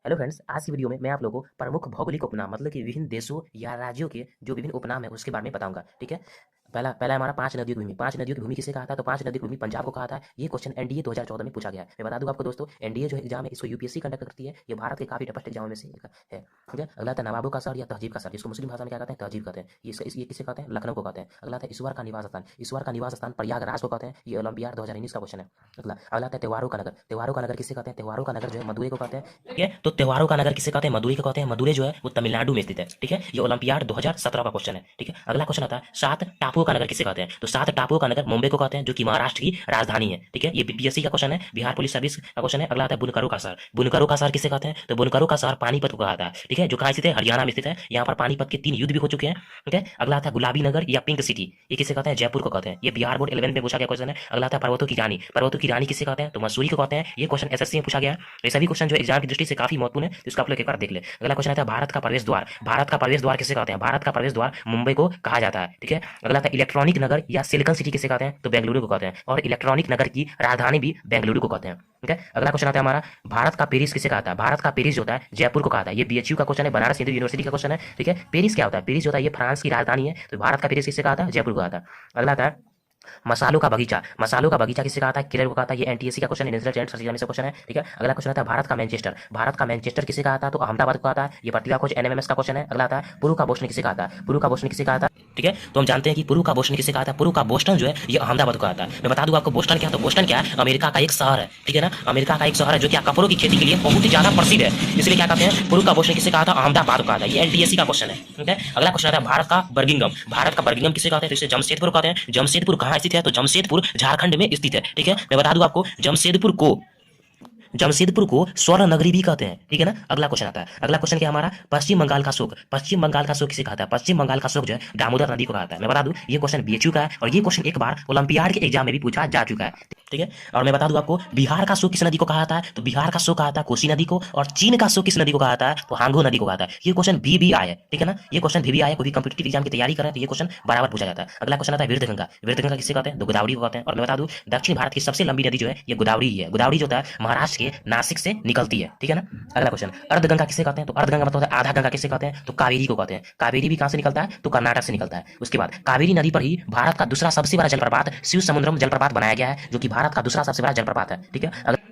Hello friends, आज की video में मैं आप लोगों को प्रमुख भौगोलिक उपनाम मतलब कि विभिन्न देशों या राज्यों के जो विभिन्न उपनाम है उसके बारे में बताऊंगा। ठीक है। पहला पहला हमारा पांच नदियों की भूमि। पांच नदियों की भूमि किसे कहा था? तो पांच नदियों की भूमि पंजाब को कहा था। ये क्वेश्चन एनडीए 2014 में पूछा गया है। मैं बता दूं आपको दोस्तों, एनडीए जो एग्जाम है इसको यूपीएससी कंडक्ट करती है। ये भारत के काफी टफेस्ट एग्जामों में से एक है। ठीक है। अगला था नवाबों का शहर या तहजीब का शहर, जिसको मुस्लिम भाषा में क्या कहते हैं? तहजीब कहते हैं। ये किसे कहते हैं? लखनऊ को कहते हैं। अगला था ईश्वर का निवास स्थान। ईश्वर का निवास स्थान प्रयागराज को कहते हैं। ये ओलंपियाड 2019 का क्वेश्चन है। अगला था त्योहारों का नगर। त्योहारों का नगर किसे कहते हैं? त्योहारों का नगर जो है मदुरै को कहते हैं। ठीक है। तो त्योहारों का नगर किसे कहते हैं? मदुरै को कहते हैं। मदुरै जो है वो तमिलनाडु में स्थित है। ठीक है। ये ओलंपियाड 2017 का क्वेश्चन है। ठीक है। अगला क्वेश्चन आता है सात टापुओं का नगर किसे कहते हैं? तो सात टापुओं का नगर मुंबई को कहते हैं, जो कि महाराष्ट्र की राजधानी है। ठीक है। ये बीपीएससी का क्वेश्चन है, बिहार पुलिस सर्विस का क्वेश्चन है। अगला आता है बुनकरों का शहर। बुनकरों का शहर किसे कहते हैं? तो बुनकरों का शहर पानीपत को कहा था। ठीक है। जो कहाँ स्थित है? हरियाणा में स्थित है। यहाँ पर पानीपत के 3 युद्ध भी हो चुके हैं। ठीक है। अगला आता है गुलाबी नगर या पिंक सिटी। ये किसे कहते हैं? जयपुर को कहते हैं। ये बिहार बोर्ड 11 में पूछा गया क्वेश्चन है। अगला आता है पर्वतों की रानी। पर्वतों की रानी किसे कहते हैं? तो मसूरी को कहते हैं। ये क्वेश्चन एसएससी में पूछा गया है। ये सभी क्वेश्चन जो एग्जाम की दृष्टि से काफी महत्वपूर्ण है, तो इसको आप लोग एक बार देख ले। अगला क्वेश्चन आता है भारत का प्रवेश द्वार। भारत का प्रवेश द्वार किसे कहते हैं? भारत का प्रवेश द्वार मुंबई को कहा जाता है। ठीक है। अगला आता है इलेक्ट्रॉनिक नगर या सिलिकन सिटी किसे कहते हैं? तो बेंगलुरु को कहते हैं। और इलेक्ट्रॉनिक नगर की राजधानी भी बेंगलुरु को कहते हैं। ठीक है। अगला क्वेश्चन आता है हमारा भारत का पेरिस किसे कहता है? भारत का पेरिस जो होता है जयपुर को कहता है। ये बीएचयू का क्वेश्चन है, बनारस हिंदू यूनिवर्सिटी का क्वेश्चन है। ठीक है। पेरिस क्या होता है? पेरिस जो होता है ये फ्रांस की राजधानी है। तो भारत का पेरिस किसे कहता है? जयपुर को कहता है। अगला आता है मसालों का बगीचा। मसालों का बगीचा किसे कहा था? केरल को कहा था। ये एनटीएससी का क्वेश्चन है, नेशनल टेस्ट सर्च में से क्वेश्चन है। ठीक है। अगला क्वेश्चन आता है भारत का मैनचेस्टर। भारत का मैनचेस्टर किसे कहा था? तो अहमदाबाद को कहा था। ये प्रतिभा खोज एनएमएमएस का क्वेश्चन है। अगला आता है पुरु का बोस्टन किसे कहा था? पुरु का बोस्टन किसे कहा था? ठीक है। तो हम जानते हैं कि पुरु का बोस्टन किसे कहा था? पुरु का बोस्टन जो है ये अहमदाबाद को कहा था। मैं बता दूं आपको बोस्टन क्या है। तो बोस्टन क्या है? अमेरिका का एक शहर है। ठीक है ना। अमेरिका का एक शहर है जो कि कपड़ों की खेती के लिए बहुत ही ज्यादा प्रसिद्ध है। इसलिए क्या कहते हैं? पुरु का बोस्टन किसे कहा था? अहमदाबाद को कहा था। ये एनटीएससी का क्वेश्चन है। ठीक है। अगला क्वेश्चन आता है भारत का बर्मिंघम। भारत का बर्मिंघम किसे कहते हैं? तो इसे जमशेदपुर कहते हैं। जमशेदपुर कहाँ स्थित है? तो जमशेदपुर झारखंड में स्थित है। ठीक है। मैं बता दूं आपको जमशेदपुर को स्वर्ण नगरी भी कहते हैं। ठीक है ना। अगला क्वेश्चन आता है। अगला क्वेश्चन क्या हमारा? पश्चिम बंगाल का शोक। पश्चिम बंगाल का शोक किसे कहता है? पश्चिम बंगाल का शोक जो है दामोदर नदी को कहता है। मैं बता दूं ये क्वेश्चन बीएचयू का है और ये क्वेश्चन एक बार ओलंपियाड के एग्जाम में भी पूछा जा चुका है। ठीक है। और मैं बता दूं आपको बिहार का शोक किस नदी को कहा था? तो बिहार का शोक कहा था कोसी नदी को। और चीन का शोक किस नदी को कहा था? तो हांगो नदी को कहा था। ये क्वेश्चन भी आया है। ठीक है ना। ये क्वेश्चन भी आया है। कोई भी कॉम्पिटिटिव एग्जाम की तैयारी करें तो ये क्वेश्चन बराबर पूछा जाता है। अगला क्वेश्चन आता है वीरगंगा। वीरगंगा किसे कहते हैं? तो गोदावरी को कहते हैं। और मैं बता दूं दक्षिण भारत की सबसे लंबी नदी जो है ये गोदावरी ही है। गोदावरी जो होता है महाराष्ट्र के नासिक से निकलती है। ठीक है ना। अगला क्वेश्चन अर्धगंगा किसे कहते हैं? तो अर्धगंगा मतलब होता है आधा गंगा किसे कहते हैं? तो कावेरी को कहते हैं। कावेरी भी कहां से निकलता है? तो कर्नाटक से निकलता है। उसके बाद कावेरी नदी पर ही भारत का दूसरा सबसे बड़ा जलप्रपात शिव समुद्रम जलप्रपात बनाया गया है, जो कि भारत का दूसरा सबसे बड़ा जलप्रपात है। ठीक है।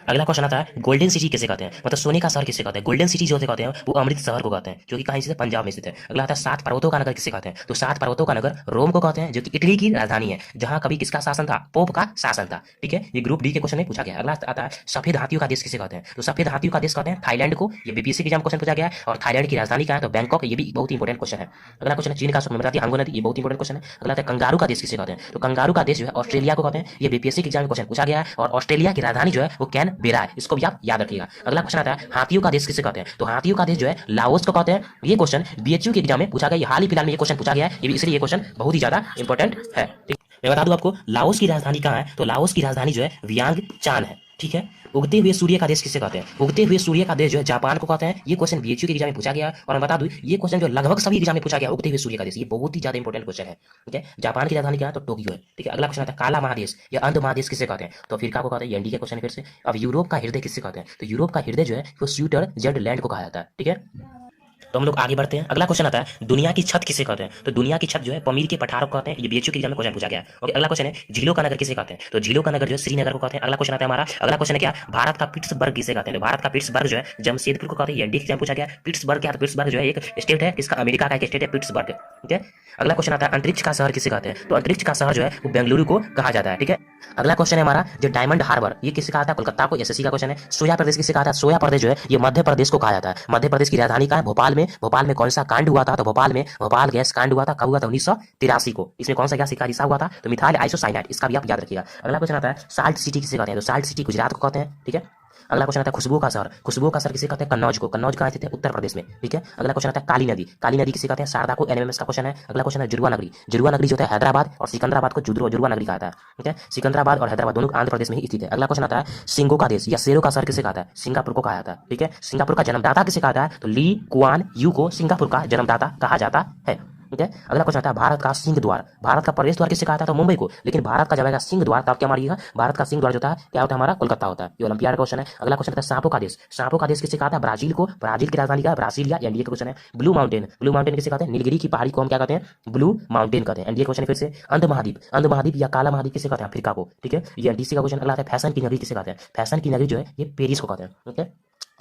अगला क्वेश्चन आता है गोल्डन सिटी किसे कहते हैं? मतलब सोने का शहर किसे कहते हैं? गोल्डन सिटी जो कहते हैं वो अमृत शहर को कहते हैं, जो कि कहीं स्थित है? पंजाब में स्थित है। अगला आता है सात पर्वतों का नगर किसे कहते हैं? तो सात पर्वतों का नगर रोम को कहते हैं, जो कि इटली की राजधानी है, जहां कभी किसका शासन था? पोप का शासन था। ठीक है। ये ग्रुप डी के क्वेश्चन में पूछा गया। अगला आता है सफेद हाथियों का देश किसे कहते हैं? तो सफेद हाथियों का देश कहते हैं थाईलैंड को। ये बीपीएससी के एग्जाम क्वेश्चन पूछा गया है। और थाईलैंड की राजधानी क्या है? तो बैंकॉक। ये भी बहुत ही इंपॉर्टेंट क्वेश्चन है। अगला क्वेश्चन चीन का बताती है हांगो नदी। ये बहुत इंपॉर्टेंट क्वेश्चन है। अगला आता है कंगारू का देश किसे कहते हैं? तो कंगारू का देश जो है ऑस्ट्रेलिया को कहते हैं। ये बीपीएससी के एग्जाम में क्वेश्चन पूछा गया है। और ऑस्ट्रेलिया की राजधानी जो है वो कैनबेरा है। इसको भी आप याद रखिएगा। अगला क्वेश्चन आता है हाथियों का देश किसे कहते हैं? तो हाथियों का देश जो है लाओस को कहते हैं। ये क्वेश्चन बीएचयू के एग्जाम में पूछा गया। हाल ही फिलहाल में ये क्वेश्चन पूछा गया है, इसलिए ये क्वेश्चन बहुत ही ज्यादा इंपॉर्टेंट है। ठीक। मैं बता दूं आपको लाओस की राजधानी कहां है? तो लाओस की राजधानी जो है वियांगचान है। ठीक है। उगते हुए सूर्य का देश किसे कहते हैं? उगते हुए सूर्य का देश जो है जापान को कहते हैं। ये क्वेश्चन बीएचयू के एग्जाम में पूछा गया। और मैं बता दूं ये क्वेश्चन जो लगभग सभी एग्जाम में पूछा गया, उगते हुए सूर्य का देश, ये बहुत ही ज्यादा इंपॉर्टेंट क्वेश्चन है। ठीक है। जापान की राजधानी क्या है? तो टोक्यो है। ठीक है। अगला क्वेश्चन आता है काला महादेश या अंध महादेश किसे कहते हैं? तो अफ्रीका को कहते हैं। एनडी का क्वेश्चन फिर से। अब यूरोप का हृदय किसे कहते हैं? तो यूरोप का हृदय जो है वो स्विट्जरलैंड को कहा जाता है। ठीक है। तो हम लोग आगे बढ़ते हैं। अगला क्वेश्चन आता है दुनिया की छत किसे कहते हैं? तो दुनिया की छत जो है पमीर के पठार को कहते हैं। ये बीएचयू के एग्जाम में क्वेश्चन पूछा गया है। ओके। अगला क्वेश्चन है झीलों का नगर किसे कहते हैं? तो झीलों का नगर जो है श्रीनगर को कहते हैं। अगला क्वेश्चन आता है हमारा। अगला क्वेश्चन है क्या? भारत का पिट्सबर्ग किसे कहते हैं? तो भारत का पिट्सबर्ग जो है जमशेदपुर को कहते हैं। एनडी एग्जाम पूछा गया। पिट्सबर्ग क्या? तो पिट्सबर्ग जो है एक स्टेट है किसका? अमेरिका का एक स्टेट है पिट्सबर्ग। ठीक है। अगला क्वेश्चन आता है अंतरिक्ष का शहर किसे कहते हैं? तो अंतरिक्ष का शहर जो है वो बेंगलुरु को कहा जाता है। ठीक है। अगला क्वेश्चन है हमारा जो डायमंड हार्बर, ये किसे कहा था? कोलकाता को। एसएससी का क्वेश्चन है। सोया प्रदेश किसे कहा था? सोया प्रदेश जो है ये मध्य प्रदेश को कहा जाता है। मध्य प्रदेश की राजधानी का है भोपाल में। भोपाल में कौन सा कांड हुआ था? तो भोपाल गैस कांड हुआ था। कब हुआ था? 1983 को। इसमें कौन सा गैस का रिसाव हुआ था? तो मिथाइल आइसोसाइनाइड। इसका भी आप याद रखिएगा। अगला क्वेश्चन आता है साल्ट सिटी किसे कहते हैं? तो साल्ट सिटी गुजरात को कहते हैं। ठीक है। अगला क्वेश्चन आता है खुशबू का शहर। खुशबू का शहर किसे कहते हैं? कन्नौज को। कन्नौज कहाँ स्थित है? उत्तर प्रदेश में। ठीक है। अगला क्वेश्चन आता है काली नदी। काली नदी किसे कहते हैं? शारदा को। एनएमएमएस का क्वेश्चन है। अगला क्वेश्चन है जुड़वा नगरी। जुड़वा नगरी जो है हैदराबाद और सिकंदराबाद को जुड़वा नगरी कहा है। ठीक है। सिकंदराबाद और हैदराबाद दोनों आंध्र प्रदेश में ही स्थित है। अगला क्वेश्चन आता है सिंगो का देश या शेरों का शहर किसे कहता है? सिंगापुर को कहा जाता है। ठीक है। सिंगापुर का जन्मदाता किसे कहा जाता है? तो ली कुआन यू को सिंगापुर का जन्मदाता कहा जाता है। ठीक है। अगला क्वेश्चन आता है भारत का सिंह द्वार, भारत का प्रवेश द्वार किससे कहा था? तो मुंबई को, लेकिन भारत का जब आएगा सिंह द्वार तब क्या मारिएगा? भारत का सिंह द्वार जो होता है क्या होता है हमारा? कोलकाता होता है। ये ओलंपियाड का क्वेश्चन है। अगला क्वेश्चन आता है सांपों का देश, सांपों का देश किससे कहा था? ब्राजील को, ब्राजील की राजधानी क्या है? ब्राजीलिया। एनडीए का क्वेश्चन है। ब्लू माउंटेन, ब्लू माउंटेन किसे कहते हैं? नीलगिरी की पहाड़ी को हम क्या कहते हैं? ब्लू माउंटेन कहते हैं। एनडीए क्वेश्चन फिर से। अंध महाद्वीप, अंध महाद्वीप या काला महाद्वीप किसे कहते हैं? अफ्रीका को, ठीक है। ये एनडीसी का क्वेश्चन। अगला आता है फैशन की नगरी किसे कहते हैं? फैशन की नगरी जो है ये पेरिस को कहते हैं, ठीक है।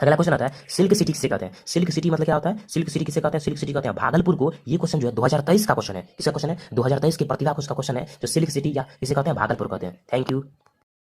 अगला क्वेश्चन आता है सिल्क सिटी किसे कहते हैं? सिल्क सिटी मतलब क्या होता है? सिल्क सिटी किसे कहते हैं? सिल्क सिटी कहते हैं भागलपुर को। ये क्वेश्चन जो है 2023 का क्वेश्चन है। किसका क्वेश्चन है? 2023 के प्रतिभा का क्वेश्चन है जो सिल्क सिटी या किसे कहते हैं? भागलपुर कहते हैं। Thank you.